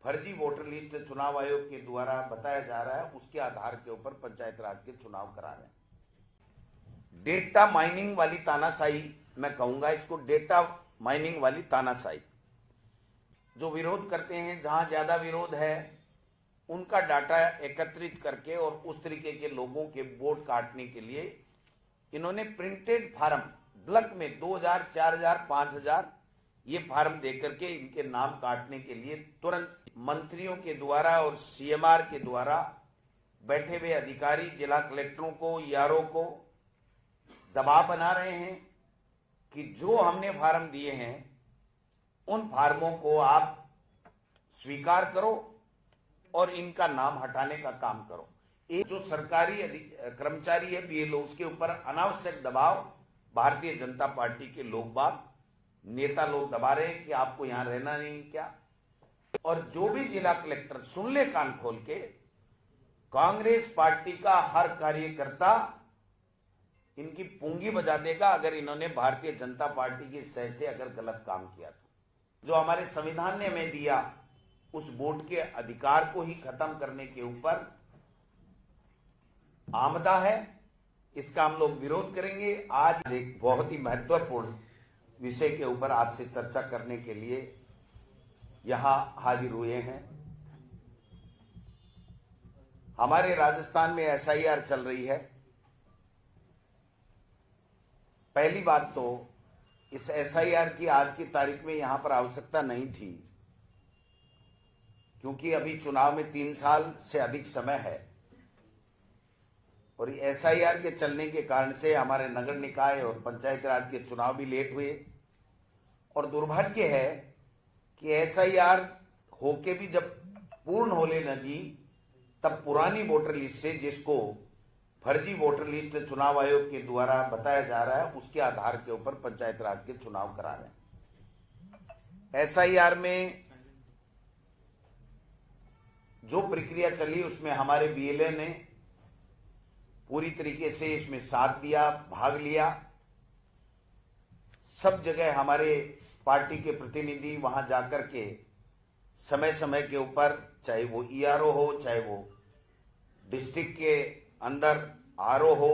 फर्जी voter list चुनाव आयोग के द्वारा बताया जा रहा है, उसके आधार के ऊपर पंचायत राज के चुनाव करा रहे हैं। डेटा माइनिंग वाली तानाशाही, मैं कहूंगा इसको डेटा माइनिंग वाली तानाशाही। जो विरोध करते हैं, जहां ज्यादा विरोध है उनका डाटा एकत्रित करके और उस तरीके के लोगों के वोट काटने के लिए इन्होंने प्रिंटेड फार्म ब्लॉक में 2000, 4000, 5000 ये फार्म देकर के इनके नाम काटने के लिए तुरंत मंत्रियों के द्वारा और सीएमआर के द्वारा बैठे हुए अधिकारी, जिला कलेक्टरों को, ईआरओ को दबाव बना रहे हैं कि जो हमने फार्म दिए हैं उन फार्मों को आप स्वीकार करो और इनका नाम हटाने का काम करो। एक जो सरकारी कर्मचारी है बीएलओ, उसके ऊपर अनावश्यक दबाव भारतीय जनता पार्टी के लोग बाग, नेता लोग दबा रहे हैं कि आपको यहां रहना नहीं क्या। और जो भी जिला कलेक्टर सुन ले कान खोल के, कांग्रेस पार्टी का हर कार्यकर्ता इनकी पूंगी बजा देगा अगर इन्होंने भारतीय जनता पार्टी की सह से अगर गलत काम किया तो। जो हमारे संविधान ने हमें दिया उस वोट के अधिकार को ही खत्म करने के ऊपर आमदा है, इसका हम लोग विरोध करेंगे। आज एक बहुत ही महत्वपूर्ण विषय के ऊपर आपसे चर्चा करने के लिए यहां हाजिर हुए हैं। हमारे राजस्थान में एसआईआर चल रही है। पहली बात तो इस एसआईआर की आज की तारीख में यहां पर आवश्यकता नहीं थी, क्योंकि अभी चुनाव में 3 साल से अधिक समय है और एसआईआर के चलने के कारण से हमारे नगर निकाय और पंचायत राज के चुनाव भी लेट हुए। और दुर्भाग्य है कि एसआईआर होके भी जब पूर्ण होने लगी तब पुरानी वोटर लिस्ट से, जिसको फर्जी वोटर लिस्ट चुनाव आयोग के द्वारा बताया जा रहा है, उसके आधार के ऊपर पंचायत राज के चुनाव करा रहे हैं। एसआईआर में जो प्रक्रिया चली उसमें हमारे बीएलए ने पूरी तरीके से इसमें साथ दिया, भाग लिया। सब जगह हमारे पार्टी के प्रतिनिधि वहां जाकर के समय समय के ऊपर, चाहे वो ईआरओ हो, चाहे वो डिस्ट्रिक्ट के अंदर आरओ हो,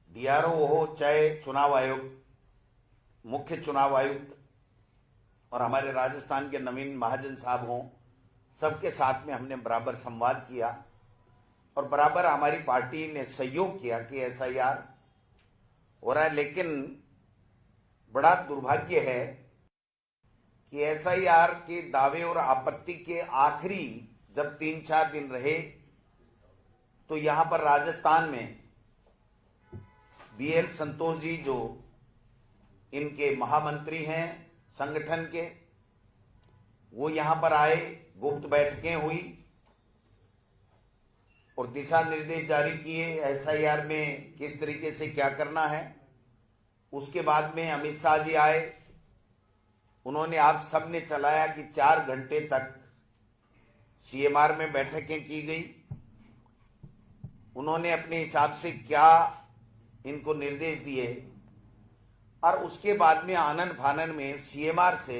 डीआरओ हो, चाहे चुनाव आयोग, मुख्य चुनाव आयुक्त और हमारे राजस्थान के नवीन महाजन साहब हों, सबके साथ में हमने बराबर संवाद किया और बराबर हमारी पार्टी ने सहयोग किया कि एसआईआर हो रहा है। लेकिन बड़ा दुर्भाग्य है कि एसआईआर के दावे और आपत्ति के आखिरी जब 3-4 दिन रहे तो यहां पर राजस्थान में बीएल संतोष जी, जो इनके महामंत्री हैं संगठन के, वो यहां पर आए, गुप्त बैठकें हुई और दिशा निर्देश जारी किए एसआईआर में किस तरीके से क्या करना है। उसके बाद में अमित शाह जी आए, उन्होंने आप सबने चलाया कि 4 घंटे तक सीएमआर में बैठकें की गई। उन्होंने अपने हिसाब से क्या इनको निर्देश दिए और उसके बाद में आनन फानन में सीएमआर से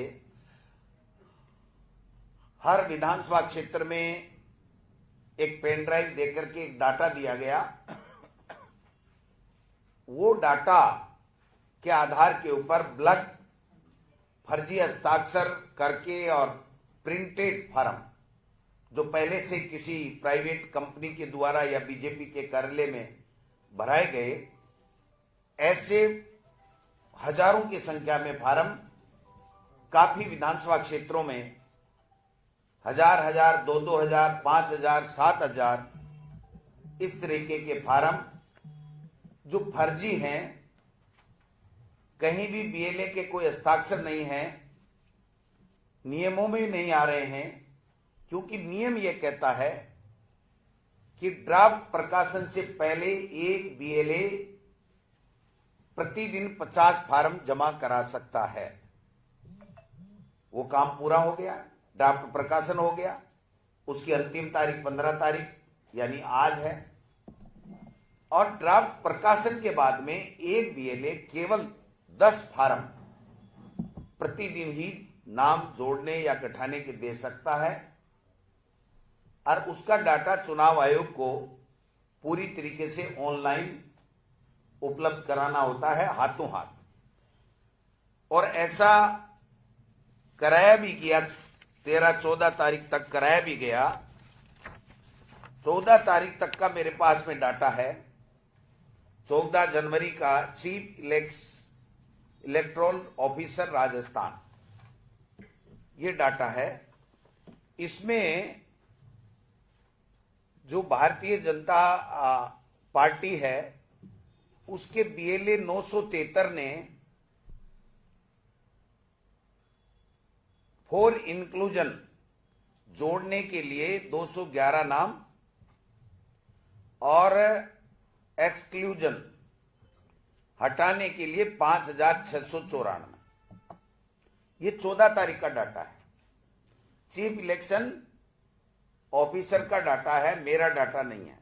हर विधानसभा क्षेत्र में एक पेन ड्राइव देकर के एक डाटा दिया गया। वो डाटा के आधार के ऊपर ब्लॉक फर्जी हस्ताक्षर करके और प्रिंटेड फार्म जो पहले से किसी प्राइवेट कंपनी के द्वारा या बीजेपी के कार्यालय में भराए गए, ऐसे हजारों की संख्या में फार्म काफी विधानसभा क्षेत्रों में 1000, 2,000, 5,000, 7,000 इस तरीके के फार्म जो फर्जी हैं, कहीं भी बीएलए के कोई हस्ताक्षर नहीं है, नियमों में नहीं आ रहे हैं, क्योंकि नियम यह कहता है कि ड्राफ्ट प्रकाशन से पहले एक बीएलए प्रतिदिन 50 फार्म जमा करा सकता है। वो काम पूरा हो गया, ड्राफ्ट प्रकाशन हो गया, उसकी अंतिम तारीख 15 तारीख यानी आज है। और ड्राफ्ट प्रकाशन के बाद में एक बीएलए केवल 10 फार्म प्रतिदिन ही नाम जोड़ने या घटाने के दे सकता है और उसका डाटा चुनाव आयोग को पूरी तरीके से ऑनलाइन उपलब्ध कराना होता है, हाथों हाथ। और ऐसा कराया भी गया, 13-14 तारीख तक कराया भी गया। 14 तारीख तक का मेरे पास में डाटा है। 14 जनवरी का चीफ इलेक्टोरल ऑफिसर राजस्थान, ये डाटा है। इसमें जो भारतीय जनता पार्टी है उसके बीएलए 973 ने फॉर इंक्लूजन जोड़ने के लिए 211 नाम और एक्सक्लूजन हटाने के लिए 5694। ये 14 तारीख का डाटा है। चीफ इलेक्शन ऑफिसर का डाटा है, मेरा डाटा नहीं है।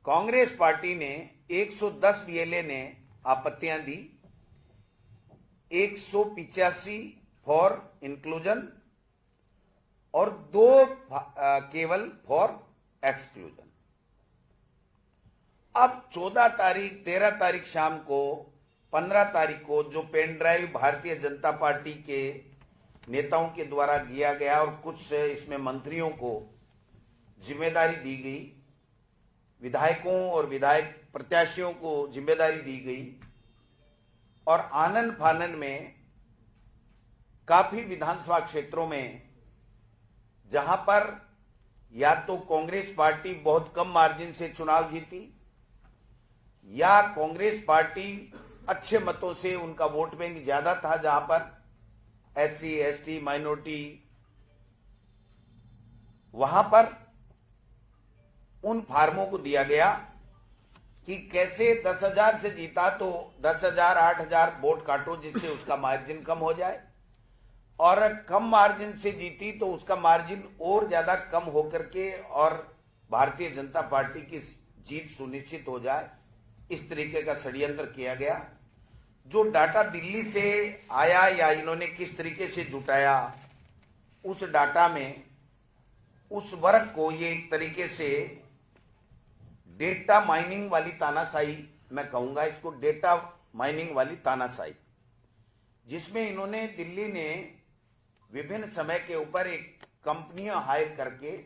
कांग्रेस पार्टी ने 110 बीएलए ने आपत्तियां दी, 185 फॉर इंक्लूजन और 2 केवल फॉर एक्सक्लूजन। अब 14 तारीख, 13 तारीख शाम को, 15 तारीख को जो pen drive Bharatiya Janata party के नेताओं के द्वारा दिया गया और कुछ इसमें मंत्रियों को जिम्मेदारी दी गई, विधायकों और विधायक प्रत्याशियों को जिम्मेदारी दी गई और आनन फानन में काफी विधानसभा क्षेत्रों में जहां पर या तो कांग्रेस पार्टी बहुत कम मार्जिन से चुनाव जीती या कांग्रेस पार्टी अच्छे मतों से, उनका वोट बैंक ज्यादा था, जहां पर एससी, एसटी, माइनॉरिटी, वहां पर उन फार्मों को दिया गया कि कैसे 10,000 से जीता तो 10,000, 8,000 वोट काटो जिससे उसका मार्जिन कम हो जाए, और कम मार्जिन से जीती तो उसका मार्जिन और ज्यादा कम होकर के और भारतीय जनता पार्टी की जीत सुनिश्चित हो जाए। इस तरीके का षड्यंत्र किया गया। जो डाटा दिल्ली से आया या इन्होंने किस तरीके से जुटाया, उस डाटा में उस वर्ग को ये एक तरीके से डेटा माइनिंग वाली तानाशाही, मैं कहूंगा इसको डेटा माइनिंग वाली तानाशाही, जिसमें इन्होंने, दिल्ली ने विभिन्न समय के ऊपर एक कंपनियां हायर करके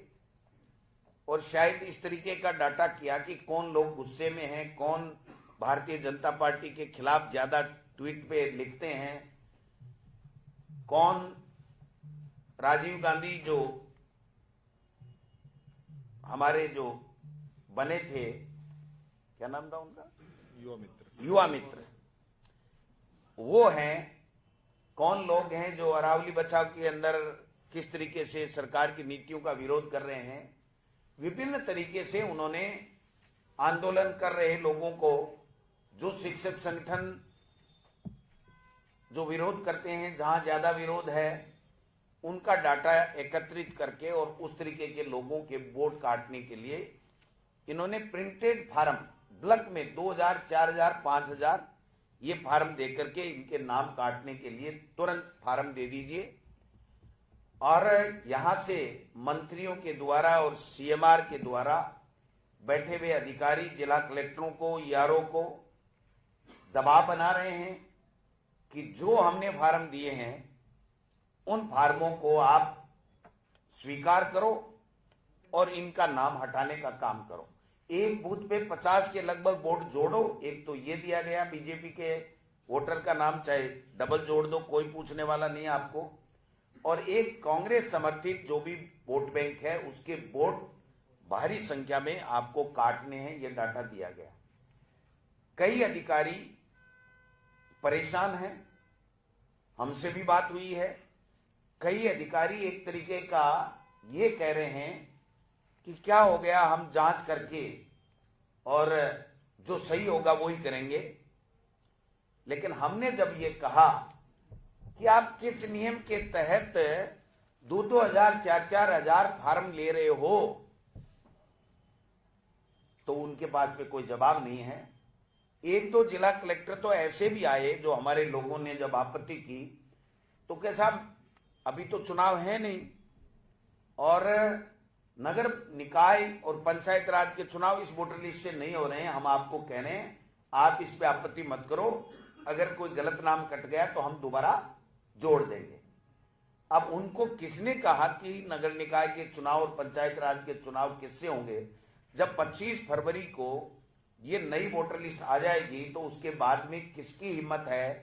और शायद इस तरीके का डाटा किया कि कौन लोग गुस्से में हैं, कौन भारतीय जनता पार्टी के खिलाफ ज्यादा ट्वीट पे लिखते हैं, कौन राजीव गांधी जो हमारे जो बने थे, क्या नाम था उनका, युवा मित्र, वो हैं, कौन लोग हैं जो अरावली बचाव के अंदर किस तरीके से सरकार की नीतियों का विरोध कर रहे हैं। विभिन्न तरीके से उन्होंने आंदोलन कर रहे लोगों को, जो शिक्षक संगठन जो विरोध करते हैं, जहां ज्यादा विरोध है, उनका डाटा एकत्रित करके और उस तरीके के लोगों के वोट काटने के लिए इन्होंने प्रिंटेड फार्म ब्लॉक में 2,000, 4,000, 5,000 ये फार्म देकर के इनके नाम काटने के लिए तुरंत फार्म दे दीजिए। और यहां से मंत्रियों के द्वारा और सीएमआर के द्वारा बैठे हुए अधिकारी जिला कलेक्टरों को, ईआरओ को दबाव बना रहे हैं कि जो हमने फार्म दिए हैं उन फार्मों को आप स्वीकार करो और इनका नाम हटाने का काम करो। एक बूथ पे 50 के लगभग वोट जोड़ो। एक तो ये दिया गया बीजेपी के वोटर का नाम, चाहे डबल जोड़ दो, कोई पूछने वाला नहीं है आपको। और एक कांग्रेस समर्थित जो भी वोट बैंक है उसके वोट भारी संख्या में आपको काटने हैं, ये डाटा दिया गया। कई अधिकारी परेशान हैं, हमसे भी बात हुई है। कई अधिकारी एक तरीके का ये कह रहे हैं कि क्या हो गया, हम जांच करके और जो सही होगा वो ही करेंगे। लेकिन हमने जब ये कहा कि आप किस नियम के तहत 2,000, 4,000 फार्म ले रहे हो, तो उनके पास में कोई जवाब नहीं है। एक दो जिला कलेक्टर तो ऐसे भी आए जो हमारे लोगों ने जब आपत्ति की तो क्या साहब अभी तो चुनाव है नहीं और नगर निकाय और पंचायत राज के चुनाव इस वोटर लिस्ट से नहीं हो रहे हैं, हम आपको कह रहे हैं आप इस पे आपत्ति मत करो, अगर कोई गलत नाम कट गया तो हम दोबारा जोड़ देंगे। अब उनको किसने कहा कि नगर निकाय के चुनाव और पंचायत राज के चुनाव किससे होंगे? जब 25 फरवरी को ये नई वोटर लिस्ट आ जाएगी तो उसके बाद में किसकी हिम्मत है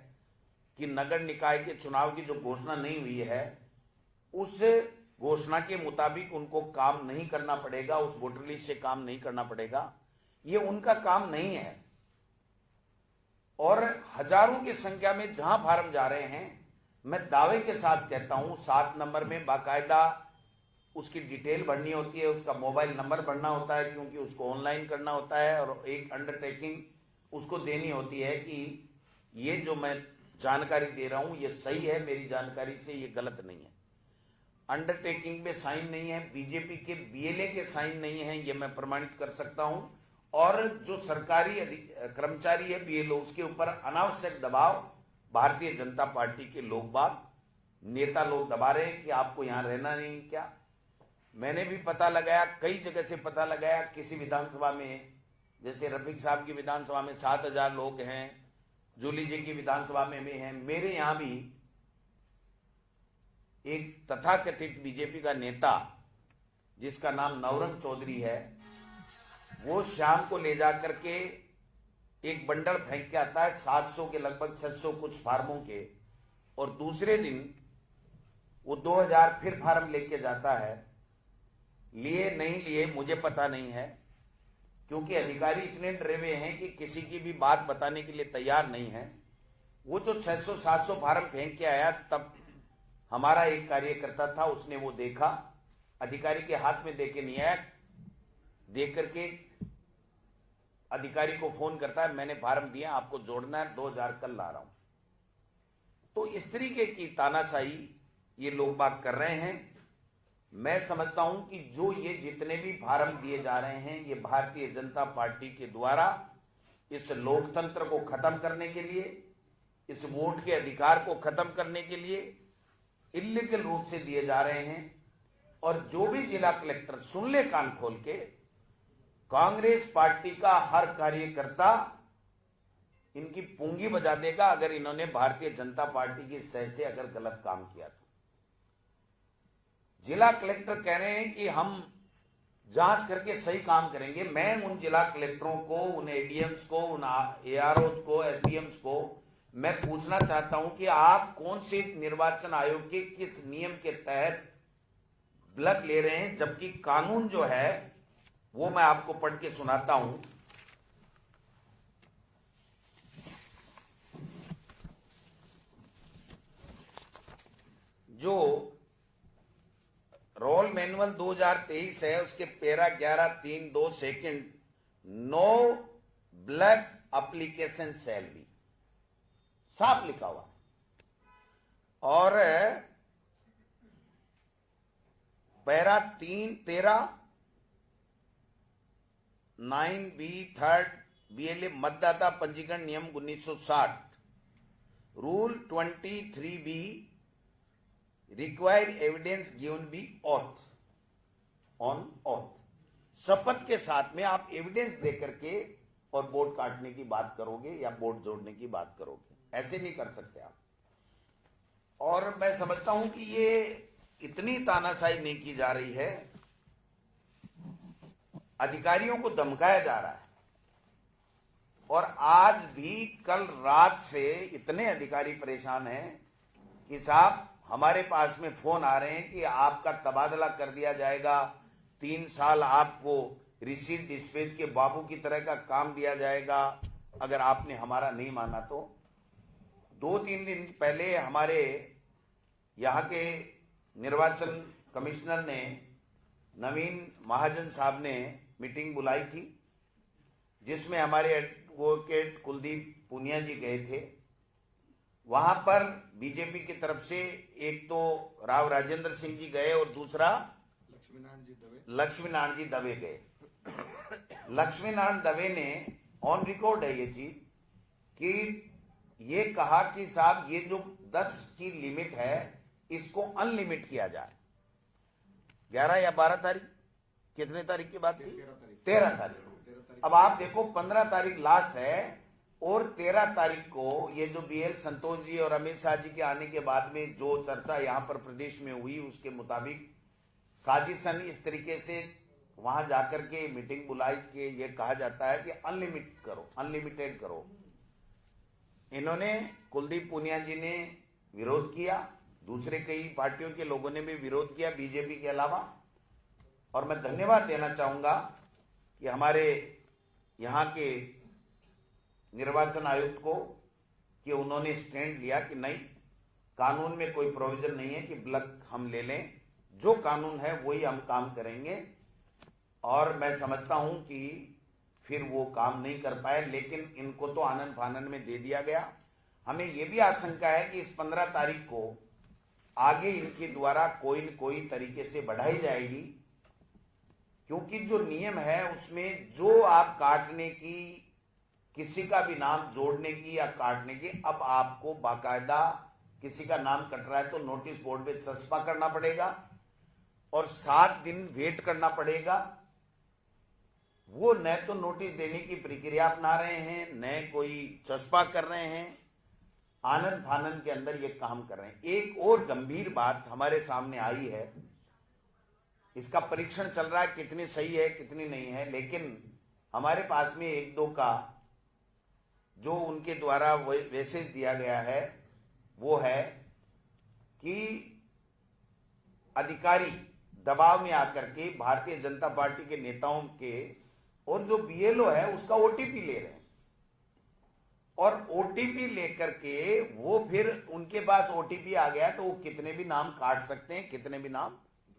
कि नगर निकाय के चुनाव की जो घोषणा नहीं हुई है उस घोषणा के मुताबिक उनको काम नहीं करना पड़ेगा, उस वोटर लिस्ट से काम नहीं करना पड़ेगा, ये उनका काम नहीं है। और हजारों की संख्या में जहां फार्म जा रहे हैं, मैं दावे के साथ कहता हूं 7 नंबर में बाकायदा उसकी डिटेल भरनी होती है, उसका मोबाइल नंबर भरना होता है क्योंकि उसको ऑनलाइन करना होता है और एक अंडरटेकिंग उसको देनी होती है कि ये जो मैं जानकारी दे रहा हूं ये सही है, मेरी जानकारी से ये गलत नहीं है। अंडरटेकिंग में साइन नहीं है, बीजेपी के बीएलए के साइन नहीं है, ये मैं प्रमाणित कर सकता हूं। और जो सरकारी कर्मचारी है बीएलओ उसके ऊपर अनावश्यक दबाव भारतीय जनता पार्टी के लोग बाग नेता लोग दबा रहे हैं कि आपको यहां रहना नहीं क्या। मैंने भी पता लगाया, कई जगह से पता लगाया, किसी विधानसभा में जैसे रफीक साहब की विधानसभा में 7000 लोग हैं, जूली जी की विधानसभा में भी हैं, मेरे यहां भी एक तथाकथित बीजेपी का नेता जिसका नाम नवरंग चौधरी है, वो शाम को ले जाकर के एक बंडल फेंक के आता है 700 के लगभग 600 कुछ फार्मों के, और दूसरे दिन वो 2000 फिर फार्म लेके जाता है। लिए नहीं लिए मुझे पता नहीं है क्योंकि अधिकारी इतने डरे हुए हैं कि किसी की भी बात बताने के लिए तैयार नहीं है। वो जो 600-700 फार्म फेंक के आया, तब हमारा एक कार्यकर्ता था, उसने वो देखा, अधिकारी के हाथ में देके नहीं आया, देख करके अधिकारी को फोन करता है मैंने फार्म दिया, आपको जोड़ना है, 2000 कल ला रहा हूं। तो इस तरीके की तानाशाही ये लोग बात कर रहे हैं। मैं समझता हूं कि जो ये जितने भी फार्म दिए जा रहे हैं ये भारतीय जनता पार्टी के द्वारा इस लोकतंत्र को खत्म करने के लिए, इस वोट के अधिकार को खत्म करने के लिए इलीगल रूप से दिए जा रहे हैं। और जो भी जिला कलेक्टर सुन ले कान खोल के, कांग्रेस पार्टी का हर कार्यकर्ता इनकी पूंगी बजा देगा अगर इन्होंने भारतीय जनता पार्टी की सह से अगर गलत काम किया तो। जिला कलेक्टर कह रहे हैं कि हम जांच करके सही काम करेंगे। मैं उन जिला कलेक्टरों को, उन एडीएम्स को, उन एआरओ को, एसडीएम्स को मैं पूछना चाहता हूं कि आप कौन से निर्वाचन आयोग के किस नियम के तहत ब्लैक ले रहे हैं, जबकि कानून जो है वो मैं आपको पढ़ के सुनाता हूं। जो रोल मैनुअल 2023 है उसके para 11(3)(2) second, no blank application shall be, साफ लिखा हुआ। और पैरा 13 9B(3) बीएलए मतदाता पंजीकरण नियम 1960, rule 23B require evidence given be oath on oath, शपथ के साथ में आप एविडेंस देकर के और वोट काटने की बात करोगे या वोट जोड़ने की बात करोगे, ऐसे नहीं कर सकते आप। और मैं समझता हूं कि ये इतनी तानाशाही नहीं की जा रही है, अधिकारियों को धमकाया जा रहा है। और आज भी कल रात से इतने अधिकारी परेशान हैं कि साहब हमारे पास में फोन आ रहे हैं कि आपका तबादला कर दिया जाएगा, 3 साल आपको रिसीव डिस्पैच के बाबू की तरह का काम दिया जाएगा अगर आपने हमारा नहीं माना तो। 2-3 दिन पहले हमारे यहाँ के निर्वाचन कमिश्नर ने, नवीन महाजन साहब ने मीटिंग बुलाई थी जिसमें हमारे एडवोकेट कुलदीप पूनिया जी गए थे। वहां पर बीजेपी की तरफ से एक तो राव राजेंद्र सिंह जी गए और दूसरा लक्ष्मीनारायण जी दवे गए। लक्ष्मीनारायण दवे ने, ऑन रिकॉर्ड है ये चीज, कि ये कहा कि साहब ये जो 10 की लिमिट है इसको अनलिमिट किया जाए। 11 या 12 तारीख, कितने तारीख की बात थी? 13 तारीख। अब आप देखो 15 तारीख लास्ट है और 13 तारीख को ये जो BL संतोष जी और अमित शाह जी के आने के बाद में जो चर्चा यहां पर प्रदेश में हुई उसके मुताबिक साजिशन इस तरीके से वहां जाकर के मीटिंग बुलाई के ये कहा जाता है कि अनलिमिटेड करो। इन्होंने, कुलदीप पूनिया जी ने विरोध किया, दूसरे कई पार्टियों के लोगों ने भी विरोध किया बीजेपी के अलावा। और मैं धन्यवाद देना चाहूंगा कि हमारे यहां के निर्वाचन आयुक्त को कि उन्होंने स्टैंड लिया कि नहीं, कानून में कोई प्रोविजन नहीं है कि ब्लॉक हम ले लें, जो कानून है वही हम काम करेंगे। और मैं समझता हूं कि फिर वो काम नहीं कर पाए, लेकिन इनको तो आनन फानन में दे दिया गया। हमें यह भी आशंका है कि इस 15 तारीख को आगे इनके द्वारा कोई न कोई तरीके से बढ़ाई जाएगी, क्योंकि जो नियम है उसमें जो आप काटने की, किसी का भी नाम जोड़ने की या काटने की, अब आपको बाकायदा किसी का नाम कट रहा है तो नोटिस बोर्ड पे चस्पा करना पड़ेगा और 7 दिन वेट करना पड़ेगा। वो न तो नोटिस देने की प्रक्रिया अपना रहे हैं, न कोई चस्पा कर रहे हैं, आनंद फानन के अंदर ये काम कर रहे हैं। एक और गंभीर बात हमारे सामने आई है, इसका परीक्षण चल रहा है कितनी सही है कितनी नहीं है, लेकिन हमारे पास में 1-2 का जो उनके द्वारा मैसेज दिया गया है वो है कि अधिकारी दबाव में आकर के भारतीय जनता पार्टी के नेताओं के और जो BLO है उसका OTP ले रहे हैं, और OTP लेकर के वो फिर उनके पास OTP आ गया तो वो कितने भी नाम काट सकते हैं, कितने भी नाम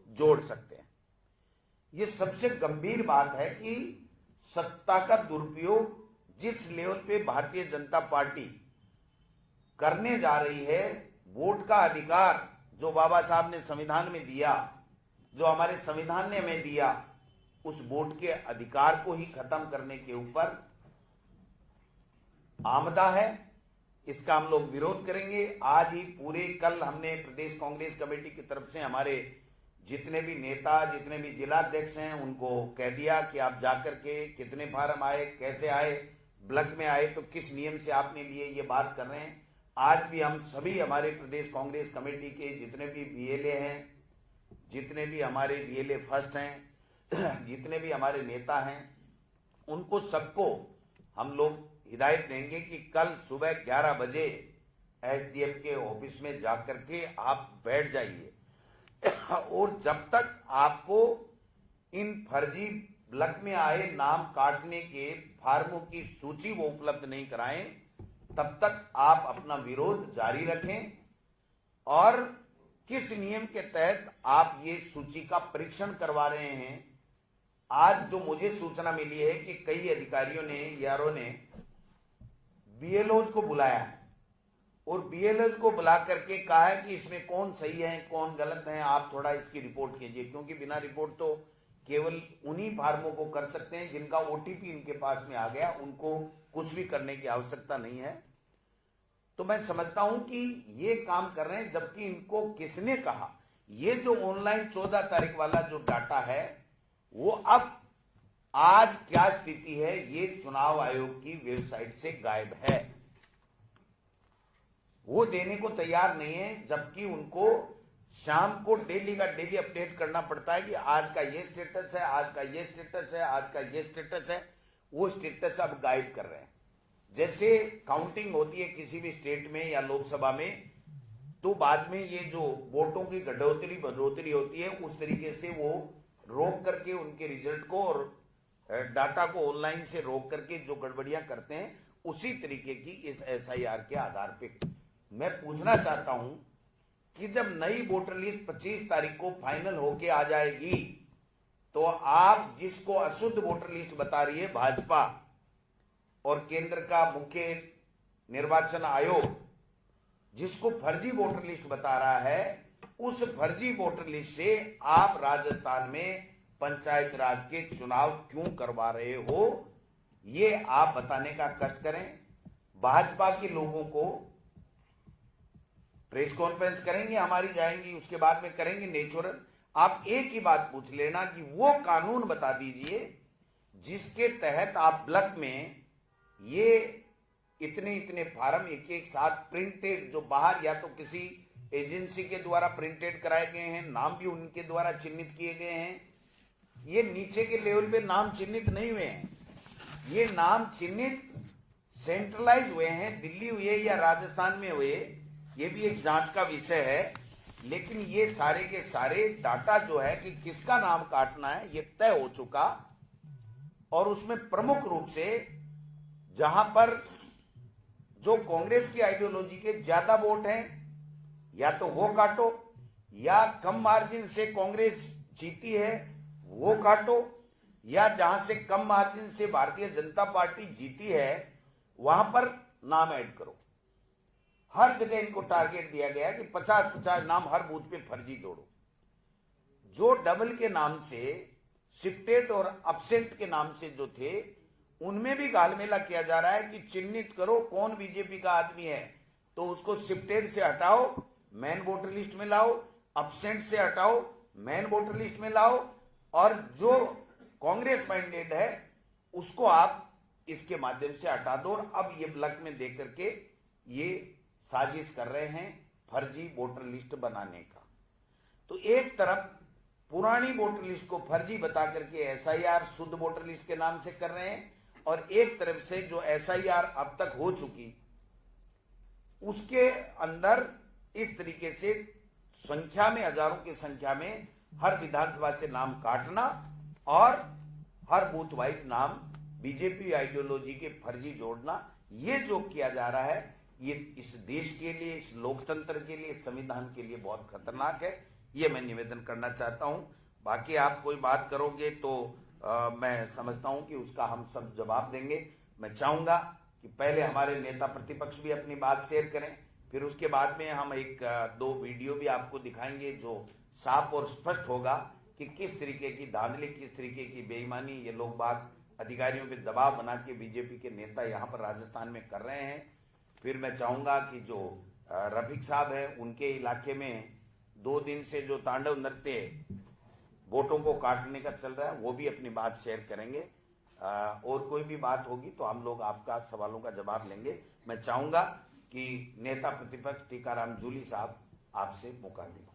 जोड़ सकते हैं। ये सबसे गंभीर बात है कि सत्ता का दुरुपयोग जिस लेवल पे भारतीय जनता पार्टी करने जा रही है, वोट का अधिकार जो बाबा साहब ने संविधान में दिया, जो हमारे संविधान ने हमें दिया, उस वोट के अधिकार को ही खत्म करने के ऊपर आमदा है। इसका हम लोग विरोध करेंगे। आज ही पूरे कल हमने प्रदेश कांग्रेस कमेटी की तरफ से हमारे जितने भी नेता, जितने भी जिलाध्यक्ष हैं, उनको कह दिया कि आप जाकर के कितने फार्म आए, कैसे आए, ब्लॉक में आए तो किस नियम से आपने लिए, ये बात कर रहे हैं। आज भी हम सभी हमारे प्रदेश कांग्रेस कमेटी के जितने भी BLA हैं, जितने भी हमारे DLA फर्स्ट हैं, जितने भी हमारे नेता हैं, उनको सबको हम लोग हिदायत देंगे कि कल सुबह 11 बजे SDM के ऑफिस में जाकर के आप बैठ जाइए और जब तक आपको इन फर्जी ब्लॉक में आए नाम काटने के फार्मों की सूची वो उपलब्ध नहीं कराएं, तब तक आप अपना विरोध जारी रखें। और किस नियम के तहत आप ये सूची का परीक्षण करवा रहे हैं? आज जो मुझे सूचना मिली है कि कई अधिकारियों ने, यारों ने BLOs को बुलाया है और BLOs को बुला करके कहा है कि इसमें कौन सही है कौन गलत है, आप थोड़ा इसकी रिपोर्ट कीजिए, क्योंकि बिना रिपोर्ट तो केवल उन्हीं फार्मों को कर सकते हैं जिनका OTP इनके पास में आ गया, उनको कुछ भी करने की आवश्यकता नहीं है। तो मैं समझता हूं कि ये काम कर रहे हैं, जबकि इनको किसने कहा ये जो ऑनलाइन 14 तारीख वाला जो डाटा है वो अब आज क्या स्थिति है ये चुनाव आयोग की वेबसाइट से गायब है, वो देने को तैयार नहीं है। जबकि उनको शाम को डेली का डेली अपडेट करना पड़ता है कि आज का ये स्टेटस है, आज का ये स्टेटस है, आज का ये स्टेटस है। वो स्टेटस अब गायब कर रहे हैं। जैसे काउंटिंग होती है किसी भी स्टेट में या लोकसभा में, तो बाद में ये जो वोटों की घटोतरी बढ़ोतरी होती है, उस तरीके से वो रोक करके उनके रिजल्ट को और डाटा को ऑनलाइन से रोक करके जो गड़बड़ियां करते हैं, उसी तरीके की इस SIR के आधार पे मैं पूछना चाहता हूं कि जब नई वोटर लिस्ट 25 तारीख को फाइनल होके आ जाएगी, तो आप जिसको अशुद्ध वोटर लिस्ट बता रही है भाजपा और केंद्र का मुख्य निर्वाचन आयोग जिसको फर्जी वोटर लिस्ट बता रहा है, उस फर्जी वोटर लिस्ट से आप राजस्थान में पंचायत राज के चुनाव क्यों करवा रहे हो, ये आप बताने का कष्ट करें। भाजपा के लोगों को प्रेस कॉन्फ्रेंस करेंगे, हमारी जाएंगी, उसके बाद में करेंगे नेचुरल। आप एक ही बात पूछ लेना कि वो कानून बता दीजिए जिसके तहत आप ब्लॉक में ये इतने इतने फार्म एक एक साथ प्रिंटेड, जो बाहर या तो किसी एजेंसी के द्वारा प्रिंटेड कराए गए हैं, नाम भी उनके द्वारा चिन्हित किए गए हैं, ये नीचे के लेवल पे नाम चिन्हित नहीं हुए हैं, ये नाम चिन्हित सेंट्रलाइज हुए हैं, दिल्ली हुए या राजस्थान में हुए, ये भी एक जांच का विषय है। लेकिन ये सारे के सारे डाटा जो है कि किसका नाम काटना है ये तय हो चुका, और उसमें प्रमुख रूप से जहां पर जो कांग्रेस की आइडियोलॉजी के ज्यादा वोट हैं या तो वो काटो, या कम मार्जिन से कांग्रेस जीती है वो काटो, या जहां से कम मार्जिन से भारतीय जनता पार्टी जीती है वहां पर नाम ऐड करो। हर जगह इनको टारगेट दिया गया कि 50-50 नाम हर बूथ पे फर्जी जोड़ो। जो डबल के नाम से, शिफ्टेड और अपसेंट के नाम से जो थे, उनमें भी घालमेला किया जा रहा है कि चिन्हित करो कौन बीजेपी का आदमी है, तो उसको शिफ्टेड से हटाओ, मेन वोटर लिस्ट में लाओ, अपसेंट से हटाओ, मेन वोटर लिस्ट में लाओ, और जो कांग्रेस माइंडेड है उसको आप इसके माध्यम से हटा दो। और अब ये ब्लॉक में देख करके ये साजिश कर रहे हैं फर्जी वोटर लिस्ट बनाने का। तो एक तरफ पुरानी वोटर लिस्ट को फर्जी बता करके एसआईआर शुद्ध वोटर लिस्ट के नाम से कर रहे हैं, और एक तरफ से जो एसआईआर अब तक हो चुकी उसके अंदर इस तरीके से संख्या में, हजारों की संख्या में हर विधानसभा से नाम काटना और हर बूथ वाइज नाम बीजेपी आइडियोलॉजी के फर्जी जोड़ना, ये जो किया जा रहा है ये इस देश के लिए, इस लोकतंत्र के लिए, संविधान के लिए बहुत खतरनाक है। ये मैं निवेदन करना चाहता हूं। बाकी आप कोई बात करोगे तो मैं समझता हूं कि उसका हम सब जवाब देंगे। मैं चाहूंगा कि पहले हमारे नेता प्रतिपक्ष भी अपनी बात शेयर करें, फिर उसके बाद में हम एक दो वीडियो भी आपको दिखाएंगे जो साफ और स्पष्ट होगा कि किस तरीके की धांधली, किस तरीके की बेईमानी ये लोग बात अधिकारियों पे दबाव बना के बीजेपी के नेता यहाँ पर राजस्थान में कर रहे हैं। फिर मैं चाहूंगा कि जो रफीक साहब है उनके इलाके में 2 दिन से जो तांडव नृत्य वोटों को काटने का चल रहा है वो भी अपनी बात शेयर करेंगे। और कोई भी बात होगी तो हम लोग आपका सवालों का जवाब लेंगे। मैं चाहूंगा कि नेता प्रतिपक्ष टीकाराम जूली साहब आपसे मौका दें।